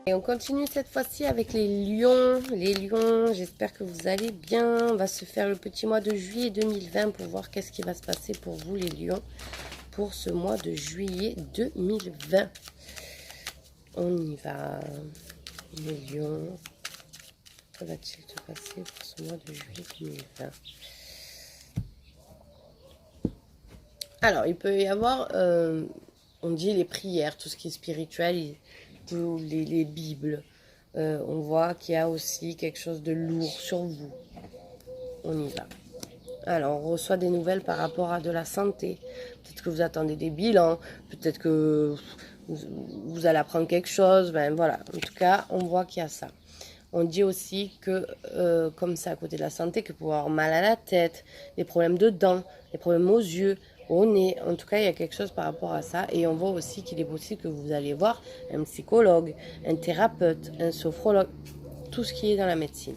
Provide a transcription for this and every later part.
Et on continue cette fois-ci avec les lions. Les lions, j'espère que vous allez bien. On va se faire le petit mois de juillet 2020 pour voir qu'est-ce qui va se passer pour vous les lions pour ce mois de juillet 2020. On y va. Les lions, que va-t-il se passer pour ce mois de juillet 2020? Alors, il peut y avoir, on dit les prières, tout ce qui est spirituel, tous les Bibles. On voit qu'il y a aussi quelque chose de lourd sur vous. On y va. Alors, on reçoit des nouvelles par rapport à de la santé. Peut-être que vous attendez des bilans, peut-être que vous allez apprendre quelque chose. Ben voilà, en tout cas, on voit qu'il y a ça. On dit aussi que, comme ça, à côté de la santé, que vous pouvez avoir mal à la tête, des problèmes de dents, des problèmes aux yeux, au nez. En tout cas, il y a quelque chose par rapport à ça. Et on voit aussi qu'il est possible que vous allez voir un psychologue, un thérapeute, un sophrologue, tout ce qui est dans la médecine.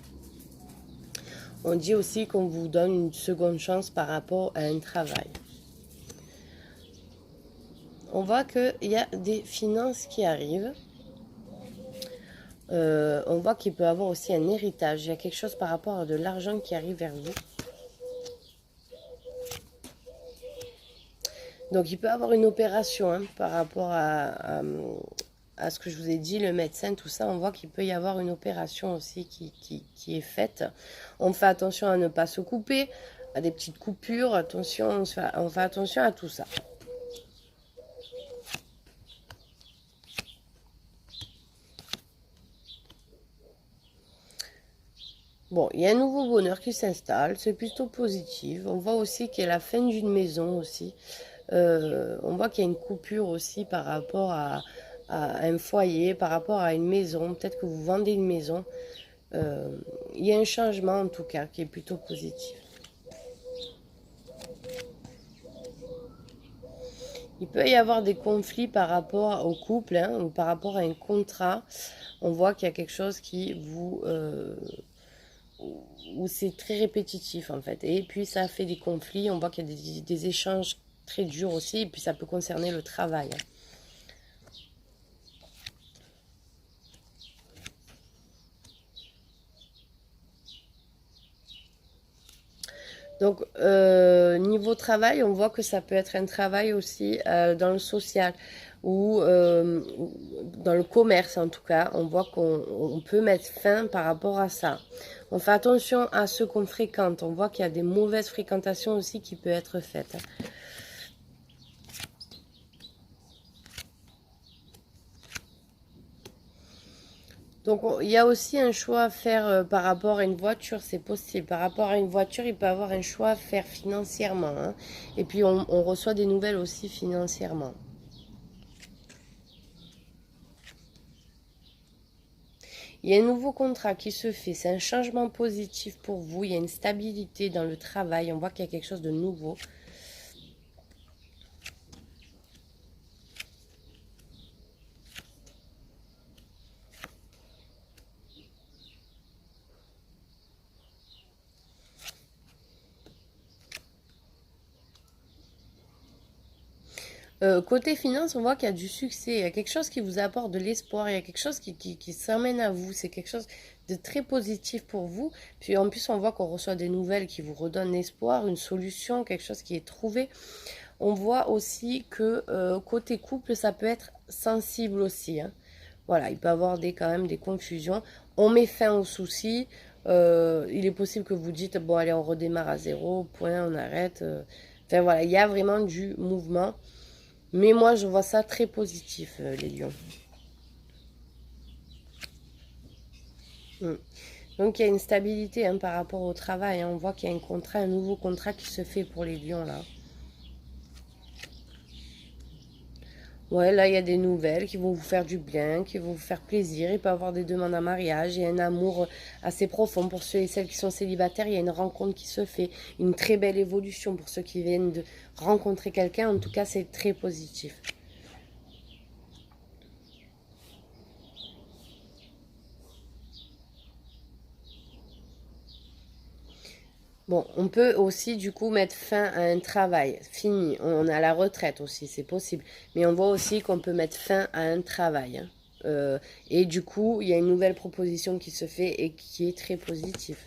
On dit aussi qu'on vous donne une seconde chance par rapport à un travail. On voit qu'il y a des finances qui arrivent. On voit qu'il peut y avoir aussi un héritage. Il y a quelque chose par rapport à de l'argent qui arrive vers vous. Donc, il peut y avoir une opération par rapport à ce que je vous ai dit, le médecin, tout ça. On voit qu'il peut y avoir une opération aussi qui est faite. On fait attention à ne pas se couper, à des petites coupures. Attention, on fait attention à tout ça. Bon, il y a un nouveau bonheur qui s'installe, c'est plutôt positif. On voit aussi qu'il y a la fin d'une maison aussi. On voit qu'il y a une coupure aussi par rapport à un foyer, par rapport à une maison. Peut-être que vous vendez une maison. Il y a un changement en tout cas qui est plutôt positif. Il peut y avoir des conflits par rapport au couple ou par rapport à un contrat. On voit qu'il y a quelque chose qui vous... où c'est très répétitif en fait. Et puis ça fait des conflits, on voit qu'il y a des échanges très durs aussi, et puis ça peut concerner le travail. Donc, niveau travail, on voit que ça peut être un travail aussi dans le social ou dans le commerce en tout cas. On voit qu'on peut mettre fin par rapport à ça. On fait attention à ce qu'on fréquente. On voit qu'il y a des mauvaises fréquentations aussi qui peuvent être faites. Donc, il y a aussi un choix à faire par rapport à une voiture, c'est possible. Par rapport à une voiture, il peut y avoir un choix à faire financièrement. Et puis, on reçoit des nouvelles aussi financièrement. Il y a un nouveau contrat qui se fait, c'est un changement positif pour vous, il y a une stabilité dans le travail, on voit qu'il y a quelque chose de nouveau. Côté finance, on voit qu'il y a du succès, il y a quelque chose qui vous apporte de l'espoir, il y a quelque chose qui s'amène à vous, c'est quelque chose de très positif pour vous. Puis en plus, on voit qu'on reçoit des nouvelles qui vous redonnent espoir, une solution, quelque chose qui est trouvé. On voit aussi que côté couple, ça peut être sensible aussi. Voilà, il peut y avoir quand même des confusions. On met fin aux soucis. Il est possible que vous dites, bon allez, on redémarre à zéro, point, on arrête. Enfin voilà, il y a vraiment du mouvement. Mais moi, je vois ça très positif, les lions. Mm. Donc, il y a une stabilité par rapport au travail. On voit qu'il y a un nouveau contrat qui se fait pour les lions, là. Ouais, là, il y a des nouvelles qui vont vous faire du bien, qui vont vous faire plaisir. Il peut y avoir des demandes en mariage. Il y a un amour assez profond pour ceux et celles qui sont célibataires. Il y a une rencontre qui se fait. Une très belle évolution pour ceux qui viennent de rencontrer quelqu'un. En tout cas, c'est très positif. Bon, on peut aussi du coup mettre fin à un travail. Fini. On a la retraite aussi, c'est possible. Mais on voit aussi qu'on peut mettre fin à un travail. Et du coup, il y a une nouvelle proposition qui se fait et qui est très positive.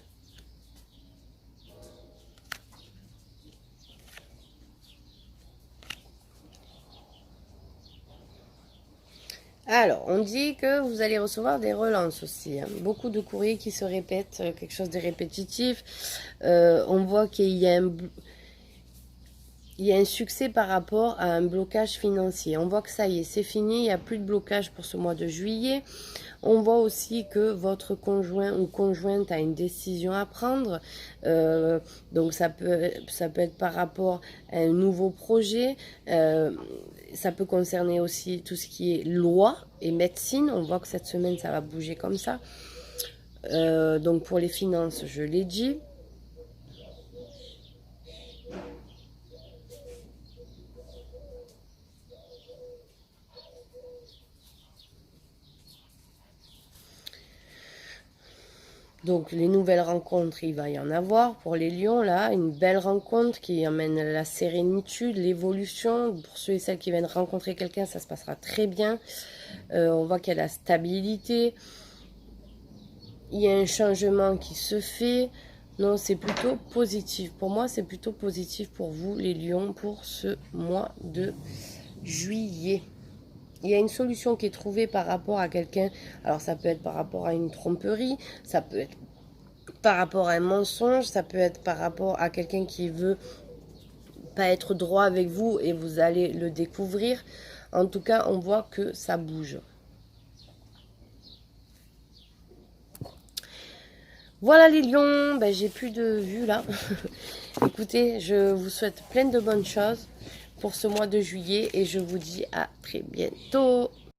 Alors, on dit que vous allez recevoir des relances aussi. Hein. Beaucoup de courriers qui se répètent, quelque chose de répétitif. On voit qu'il y a un succès par rapport à un blocage financier. On voit que ça y est, c'est fini, il n'y a plus de blocage pour ce mois de juillet. On voit aussi que votre conjoint ou conjointe a une décision à prendre. Donc ça peut être par rapport à un nouveau projet. Ça peut concerner aussi tout ce qui est loi et médecine. On voit que cette semaine, ça va bouger comme ça. Donc pour les finances, je l'ai dit. Donc les nouvelles rencontres, il va y en avoir pour les lions, là, une belle rencontre qui amène la sérénitude, l'évolution. Pour ceux et celles qui viennent rencontrer quelqu'un, ça se passera très bien. On voit qu'il y a la stabilité. Il y a un changement qui se fait. Non, c'est plutôt positif. Pour moi, c'est plutôt positif pour vous, les lions, pour ce mois de juillet. Il y a une solution qui est trouvée par rapport à quelqu'un. Alors ça peut être par rapport à une tromperie, ça peut être par rapport à un mensonge, ça peut être par rapport à quelqu'un qui veut pas être droit avec vous et vous allez le découvrir. En tout cas, on voit que ça bouge. Voilà les lions, ben, j'ai plus de vue là. Écoutez, je vous souhaite plein de bonnes choses pour ce mois de juillet et je vous dis à très bientôt.